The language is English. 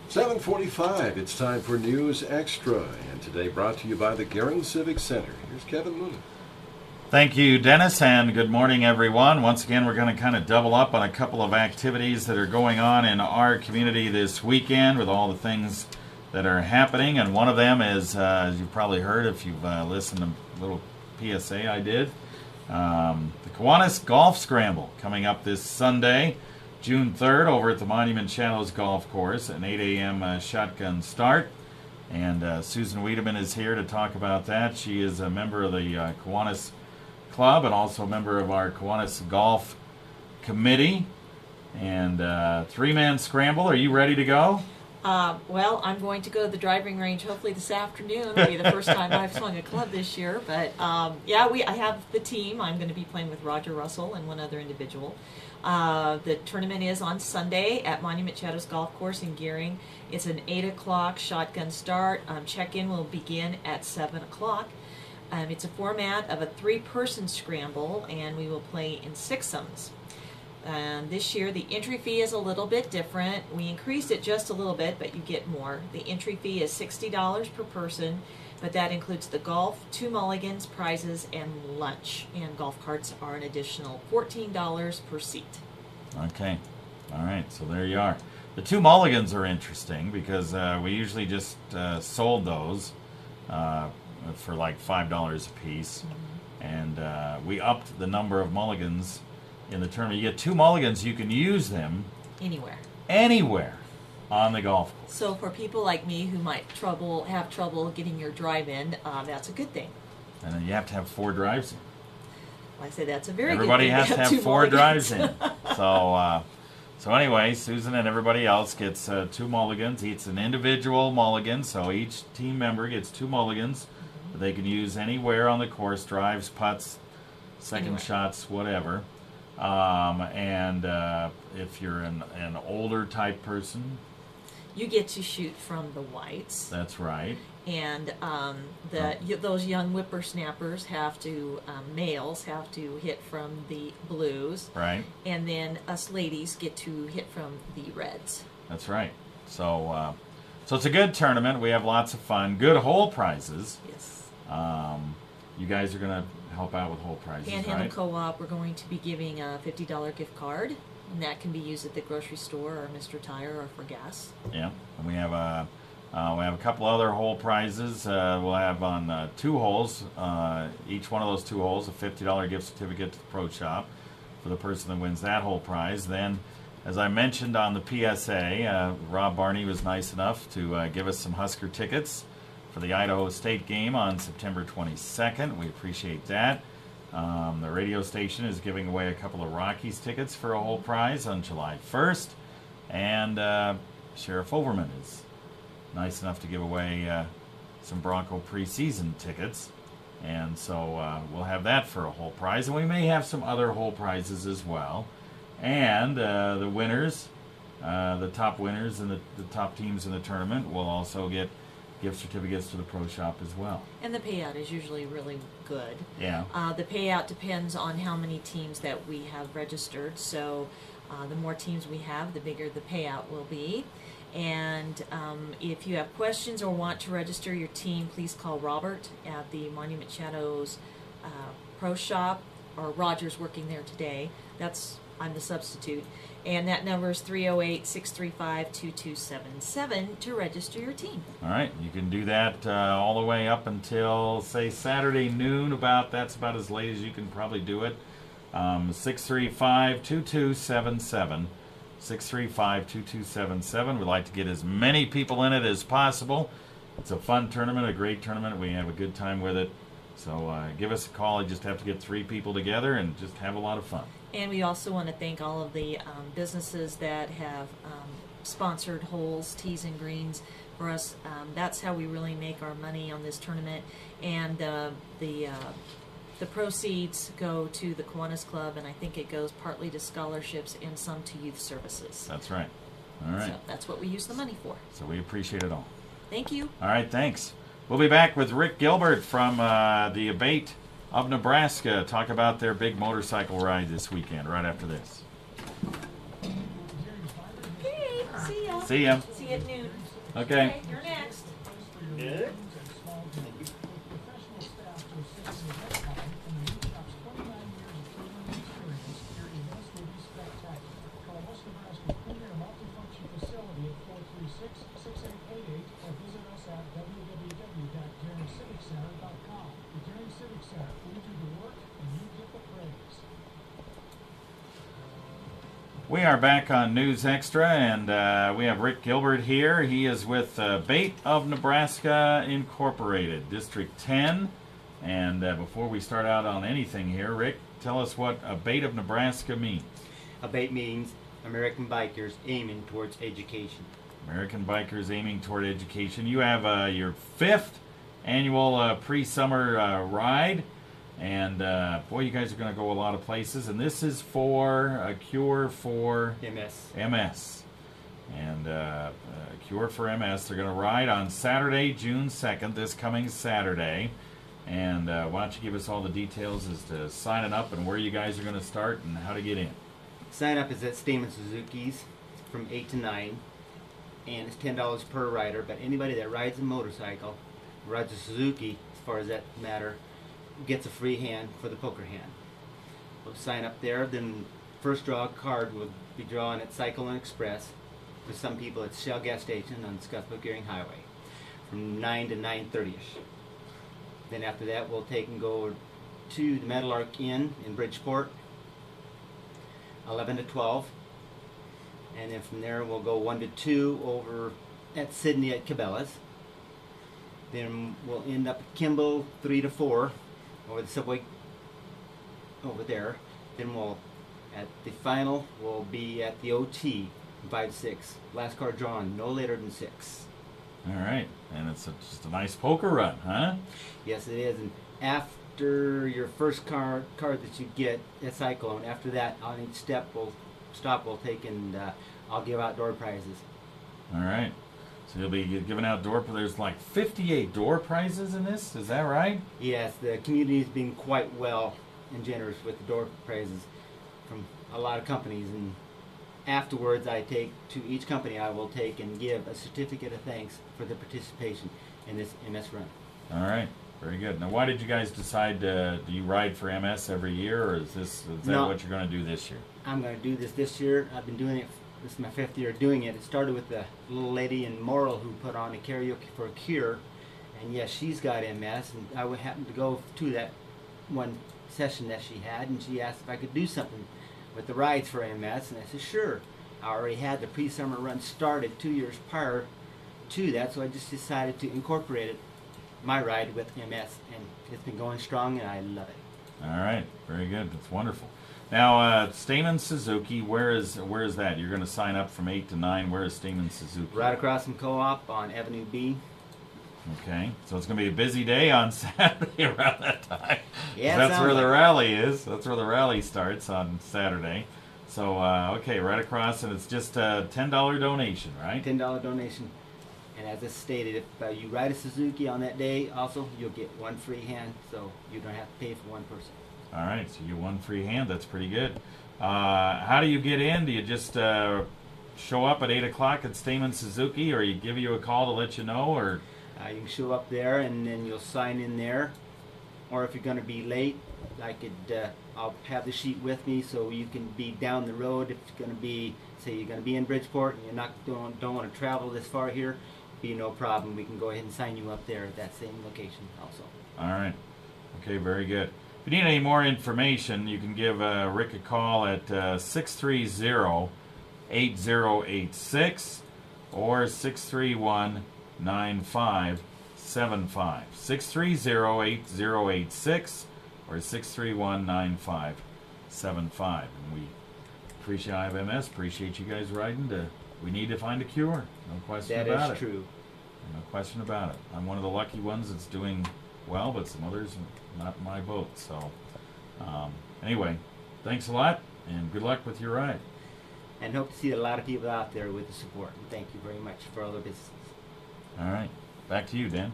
7:45, it's time for News Extra, and today brought to you by the Gering Civic Center. Here's Kevin Mooney. Thank you, Dennis, and good morning, everyone. Once again, we're going to kind of double up on a couple of activities that are going on in our community this weekend with all the things that are happening, and one of them is, as you've probably heard if you've listened to a little PSA I did, the Kiwanis Golf Scramble coming up this Sunday, June 3rd, over at the Monument Shadows Golf Course, an 8 a.m. Shotgun start. And Susan Wiedeman is here to talk about that. She is a member of the Kiwanis Club and also a member of our Kiwanis Golf Committee. And three-man scramble. Are you ready to go? Well, I'm going to go to the driving range hopefully this afternoon. It'll be the first time I've swung a club this year. But I have the team. I'm going to be playing with Roger Russell and one other individual. The tournament is on Sunday at Monument Shadows Golf Course in Gering. It's an 8 o'clock shotgun start. Check-in will begin at 7 o'clock. It's a format of a three-person scramble, and we will play in sixsomes. This year, the entry fee is a little bit different. We increased it just a little bit, but you get more. The entry fee is $60 per person, but that includes the golf, 2 mulligans, prizes, and lunch. And golf carts are an additional $14 per seat. Okay. All right, so there you are. The 2 mulligans are interesting because we usually just sold those for like $5 a piece. Mm-hmm. And we upped the number of mulligans in the tournament. You get 2 mulligans, you can use them anywhere on the golf course. So for people like me who might have trouble getting your drive in, that's a good thing. And then you have to have 4 drives in. Well, I say that's a very Everybody good thing. has to have 4 drives in. So anyway, Susan and everybody else gets 2 mulligans. It's an individual mulligan, so each team member gets 2 mulligans that they can use anywhere on the course, drives, putts, second shots, whatever. And if you're an older type person, you get to shoot from the whites. That's right. And those young whippersnappers males have to hit from the blues. Right. And then us ladies get to hit from the reds. That's right. So it's a good tournament. We have lots of fun. Good hole prizes. Yes. You guys are going to help out with whole prizes, Panhandle right? Co-op, we're going to be giving a $50 gift card, and that can be used at the grocery store or Mr. Tire or for gas. Yeah, and we have a couple other whole prizes. We'll have on 2 holes, each one of those 2 holes, a $50 gift certificate to the pro shop for the person that wins that whole prize. Then, as I mentioned on the PSA, Rob Barney was nice enough to give us some Husker tickets for the Idaho State game on September 22nd. We appreciate that. The radio station is giving away a couple of Rockies tickets for a whole prize on July 1st. And Sheriff Overman is nice enough to give away some Bronco preseason tickets. And so we'll have that for a whole prize. And we may have some other whole prizes as well. And the winners, the top winners and the top teams in the tournament will also get gift certificates to the pro shop as well. And the payout is usually really good. Yeah. The payout depends on how many teams that we have registered. So the more teams we have, the bigger the payout will be. And if you have questions or want to register your team, please call Robert at the Monument Shadows Pro Shop, or Roger's working there today. I'm the substitute. And that number is 308-635-2277 to register your team. All right. You can do that all the way up until, say, Saturday noon. That's about as late as you can probably do it. 635-2277. 635-2277. We'd like to get as many people in it as possible. It's a fun tournament, a great tournament. We have a good time with it. So give us a call. You just have to get 3 people together and just have a lot of fun. And we also want to thank all of the businesses that have sponsored holes, tees, and greens for us. That's how we really make our money on this tournament. And the proceeds go to the Kiwanis Club, and I think it goes partly to scholarships and some to youth services. That's right. All right. So that's what we use the money for. So we appreciate it all. Thank you. All right, thanks. We'll be back with Rick Gilbert from the A.B.A.T.E of Nebraska. Talk about their big motorcycle ride this weekend right after this. Hey, see ya. See ya. See you at noon. Okay. You're next. Good. We are back on News Extra, and we have Rick Gilbert here. He is with A.B.A.T.E of Nebraska Incorporated, District 10. And before we start out on anything here, Rick, tell us what A.B.A.T.E of Nebraska means. A.B.A.T.E means American Bikers Aiming Towards Education. American Bikers Aiming Toward Education. You have your 5th annual pre-summer ride. And boy, you guys are going to go a lot of places. And this is for a cure for MS. And a cure for MS. They're going to ride on Saturday, June 2nd, this coming Saturday. And why don't you give us all the details as to signing up and where you guys are going to start and how to get in. Sign up is at Staman Suzuki's from 8 to 9. And it's $10 per rider. But anybody that rides a motorcycle, rides a Suzuki, as far as that matter, gets a free hand for the poker hand. We'll sign up there, then first draw card will be drawn at Cycle and Express. For some people it's Shell gas station on Scottsboro Gering Highway from 9 to 9:30ish. Then after that we'll take and go to the Meadowlark Inn in Bridgeport 11 to 12. And then from there we'll go 1 to 2 over at Sydney at Cabela's. Then we'll end up at Kimball 3 to 4 over the subway over there. Then we'll, at the final, we'll be at the OT 5 to 6. Last card drawn, no later than 6. All right. And it's just a nice poker run, huh? Yes, it is. And after your first card that you get at Cyclone, after that, on each step we'll take and I'll give out door prizes. All right. So you'll be giving out there's like 58 door prizes in this, is that right? Yes, the community has been quite well and generous with the door prizes from a lot of companies, and afterwards I take to each company I will take and give a certificate of thanks for the participation in this MS run. All right, very good. Now why did you guys decide do you ride for MS every year, or is that what you're going to do this year? I'm going to do this year. I've been doing it. This is my 5th year doing it. It started with the little lady in Morrill who put on a karaoke for a cure, and yes, she's got MS, and I happened to go to that one session that she had, and she asked if I could do something with the rides for MS, and I said sure. I already had the pre-summer run started 2 years prior to that, so I just decided to incorporate my ride with MS, and it's been going strong, and I love it. All right, very good. That's wonderful. Now, Staman Suzuki, where is that? You're going to sign up from 8 to 9. Where is Staman Suzuki? Right across from Co-op on Avenue B. Okay, so it's going to be a busy day on Saturday around that time. Yeah, that's where the rally is. That's where the rally starts on Saturday. So, okay, right across, and it's just a $10 donation, right? $10 donation. And as I stated, if you ride a Suzuki on that day, also, you'll get one free hand, so you don't have to pay for one person. All right, so you get one free hand. That's pretty good. How do you get in? Do you just show up at 8 o'clock at Staman Suzuki, or give you a call to let you know, or? You can show up there, and then you'll sign in there. Or if you're going to be late, I'll have the sheet with me, so you can be down the road. If it's going to be, say, you're going to be in Bridgeport, and you don't want to travel this far here, be no problem. We can go ahead and sign you up there at that same location, also. All right. Okay, very good. If you need any more information, you can give Rick a call at 630-8086 or 631-9575. 630-8086 or 631-9575. And we appreciate IFMS, appreciate you guys riding. We need to find a cure. No question about it. That is true. No question about it. I'm one of the lucky ones that's doing well, but some others not in my boat. So anyway, thanks a lot, and good luck with your ride. And hope to see a lot of people out there with the support. And thank you very much for all the businesses. All right, back to you, Dan.